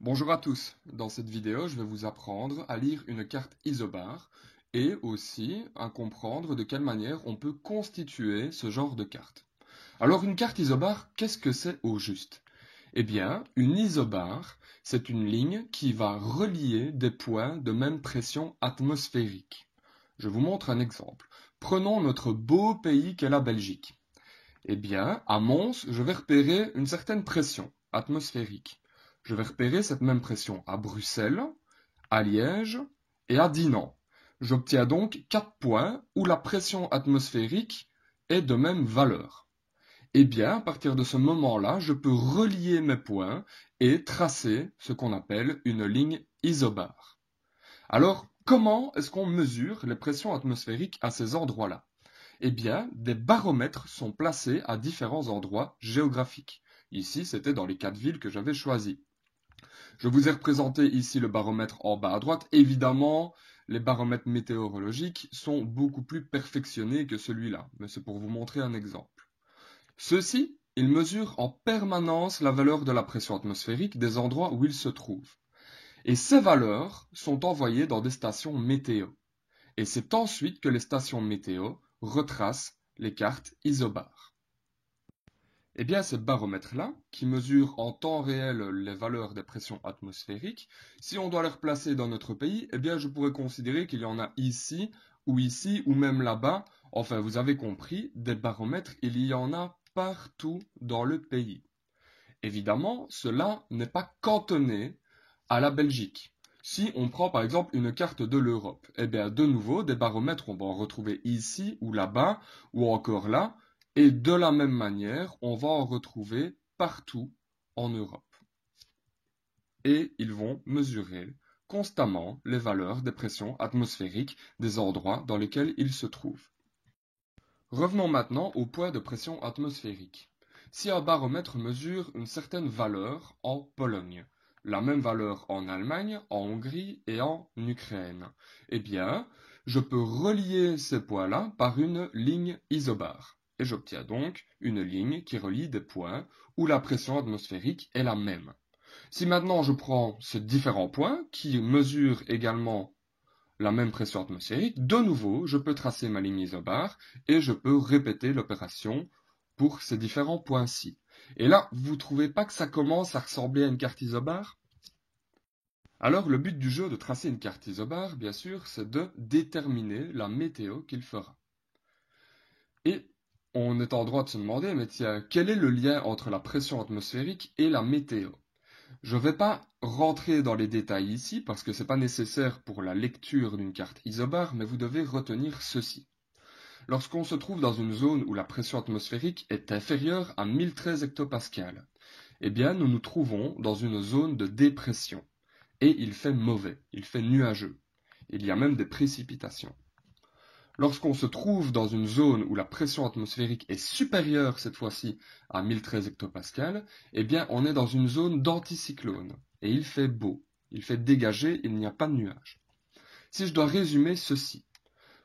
Bonjour à tous, dans cette vidéo je vais vous apprendre à lire une carte isobare et aussi à comprendre de quelle manière on peut constituer ce genre de carte. Alors une carte isobare, qu'est-ce que c'est au juste? Eh bien, une isobare, c'est une ligne qui va relier des points de même pression atmosphérique. Je vous montre un exemple. Prenons notre beau pays qu'est la Belgique. Eh bien, à Mons, je vais repérer une certaine pression atmosphérique. Je vais repérer cette même pression à Bruxelles, à Liège et à Dinan. J'obtiens donc 4 points où la pression atmosphérique est de même valeur. Eh bien, à partir de ce moment-là, je peux relier mes points et tracer ce qu'on appelle une ligne isobare. Alors, comment est-ce qu'on mesure les pressions atmosphériques à ces endroits-là? Eh bien, des baromètres sont placés à différents endroits géographiques. Ici, c'était dans les 4 villes que j'avais choisies. Je vous ai représenté ici le baromètre en bas à droite. Évidemment, les baromètres météorologiques sont beaucoup plus perfectionnés que celui-là, mais c'est pour vous montrer un exemple. Ceux-ci, ils mesurent en permanence la valeur de la pression atmosphérique des endroits où ils se trouvent. Et ces valeurs sont envoyées dans des stations météo. Et c'est ensuite que les stations météo retracent les cartes isobares. Eh bien, ces baromètres-là, qui mesurent en temps réel les valeurs des pressions atmosphériques, si on doit les replacer dans notre pays, eh bien, je pourrais considérer qu'il y en a ici, ou même là-bas. Enfin, vous avez compris, des baromètres, il y en a partout dans le pays. Évidemment, cela n'est pas cantonné à la Belgique. Si on prend par exemple une carte de l'Europe, eh bien de nouveau, des baromètres, on va en retrouver ici ou là-bas ou encore là, et de la même manière, on va en retrouver partout en Europe. Et ils vont mesurer constamment les valeurs des pressions atmosphériques des endroits dans lesquels ils se trouvent. Revenons maintenant au poids de pression atmosphérique. Si un baromètre mesure une certaine valeur en Pologne, la même valeur en Allemagne, en Hongrie et en Ukraine, eh bien, je peux relier ces poids-là par une ligne isobare. Et j'obtiens donc une ligne qui relie des points où la pression atmosphérique est la même. Si maintenant je prends ces différents points qui mesurent également la même pression atmosphérique, de nouveau, je peux tracer ma ligne isobare et je peux répéter l'opération pour ces différents points-ci. Et là, vous ne trouvez pas que ça commence à ressembler à une carte isobare? Alors, le but du jeu de tracer une carte isobare, bien sûr, c'est de déterminer la météo qu'il fera. Et on est en droit de se demander, mais tiens, quel est le lien entre la pression atmosphérique et la météo? Je ne vais pas rentrer dans les détails ici parce que ce n'est pas nécessaire pour la lecture d'une carte isobare, mais vous devez retenir ceci. Lorsqu'on se trouve dans une zone où la pression atmosphérique est inférieure à 1013 hectopascales, eh bien nous nous trouvons dans une zone de dépression. Et il fait mauvais, il fait nuageux. Il y a même des précipitations. Lorsqu'on se trouve dans une zone où la pression atmosphérique est supérieure cette fois-ci à 1013 hectopascales, eh bien on est dans une zone d'anticyclone et il fait beau, il fait dégager, il n'y a pas de nuages. Si je dois résumer ceci,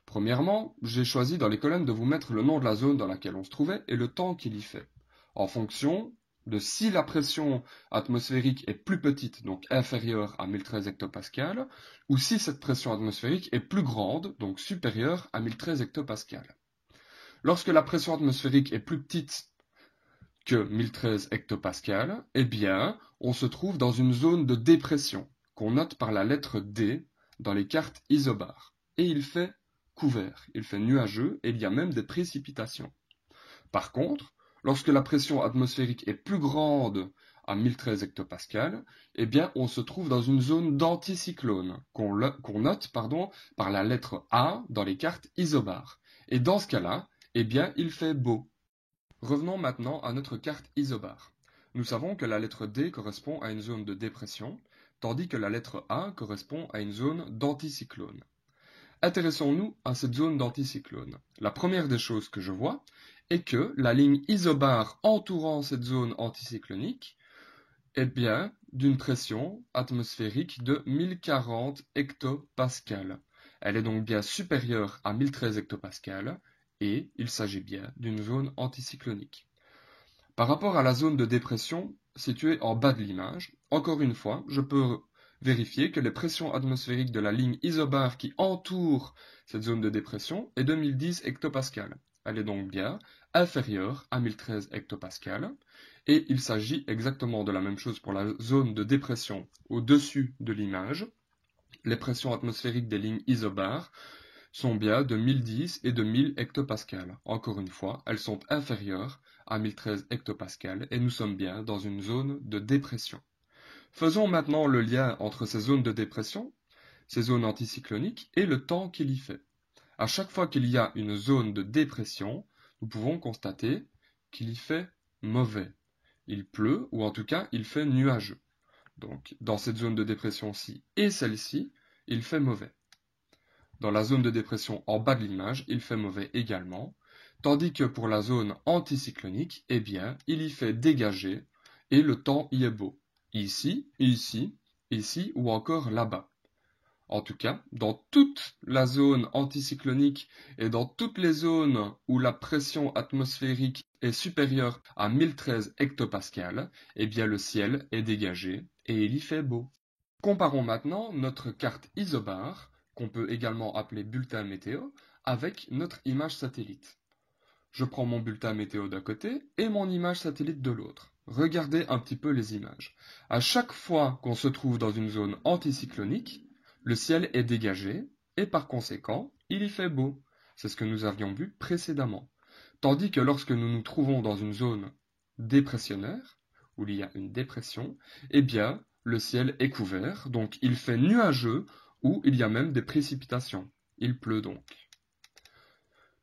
premièrement, j'ai choisi dans les colonnes de vous mettre le nom de la zone dans laquelle on se trouvait et le temps qu'il y fait, en fonction de si la pression atmosphérique est plus petite, donc inférieure à 1013 hectopascales, ou si cette pression atmosphérique est plus grande, donc supérieure à 1013 hectopascales. Lorsque la pression atmosphérique est plus petite que 1013 hectopascales, eh bien, on se trouve dans une zone de dépression, qu'on note par la lettre D dans les cartes isobares. Et il fait couvert, il fait nuageux, et il y a même des précipitations. Par contre, lorsque la pression atmosphérique est plus grande à 1013 hectopascales, eh bien, on se trouve dans une zone d'anticyclone, qu'on note par la lettre A dans les cartes isobares. Et dans ce cas-là, eh bien, il fait beau. Revenons maintenant à notre carte isobare. Nous savons que la lettre D correspond à une zone de dépression, tandis que la lettre A correspond à une zone d'anticyclone. Intéressons-nous à cette zone d'anticyclone. La première des choses que je vois est que la ligne isobare entourant cette zone anticyclonique est bien d'une pression atmosphérique de 1040 hectopascales. Elle est donc bien supérieure à 1013 hectopascales et il s'agit bien d'une zone anticyclonique. Par rapport à la zone de dépression située en bas de l'image, Encore une fois, je peux vérifier que les pressions atmosphériques de la ligne isobare qui entoure cette zone de dépression est de 1010 hectopascales. Elle est donc bien inférieure à 1013 hectopascales. Et il s'agit exactement de la même chose pour la zone de dépression au-dessus de l'image. Les pressions atmosphériques des lignes isobares sont bien de 1010 et de 1000 hectopascales. Encore une fois, elles sont inférieures à 1013 hectopascales et nous sommes bien dans une zone de dépression. Faisons maintenant le lien entre ces zones de dépression, ces zones anticycloniques, et le temps qu'il y fait. À chaque fois qu'il y a une zone de dépression, nous pouvons constater qu'il y fait mauvais. Il pleut, ou en tout cas, il fait nuageux. Donc, dans cette zone de dépression-ci et celle-ci, il fait mauvais. Dans la zone de dépression en bas de l'image, il fait mauvais également. Tandis que pour la zone anticyclonique, eh bien, il y fait dégager et le temps y est beau. Ici, ici, ici ou encore là-bas. En tout cas, dans toute la zone anticyclonique et dans toutes les zones où la pression atmosphérique est supérieure à 1013 hectopascales, eh bien le ciel est dégagé et il y fait beau. Comparons maintenant notre carte isobare, qu'on peut également appeler bulletin météo, avec notre image satellite. Je prends mon bulletin météo d'un côté et mon image satellite de l'autre. Regardez un petit peu les images. À chaque fois qu'on se trouve dans une zone anticyclonique, le ciel est dégagé et par conséquent, il y fait beau. C'est ce que nous avions vu précédemment. Tandis que lorsque nous nous trouvons dans une zone dépressionnaire, où il y a une dépression, eh bien, le ciel est couvert, donc il fait nuageux ou il y a même des précipitations. Il pleut donc.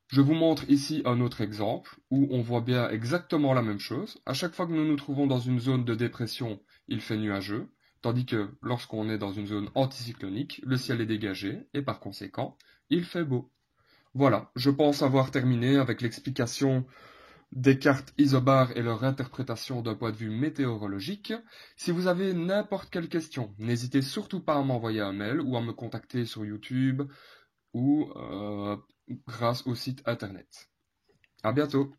Je vous montre ici un autre exemple où on voit bien exactement la même chose. À chaque fois que nous nous trouvons dans une zone de dépression, il fait nuageux, tandis que lorsqu'on est dans une zone anticyclonique, le ciel est dégagé et par conséquent, il fait beau. Voilà, je pense avoir terminé avec l'explication des cartes isobars et leur interprétation d'un point de vue météorologique. Si vous avez n'importe quelle question, n'hésitez surtout pas à m'envoyer un mail ou à me contacter sur YouTube ou grâce au site internet. À bientôt!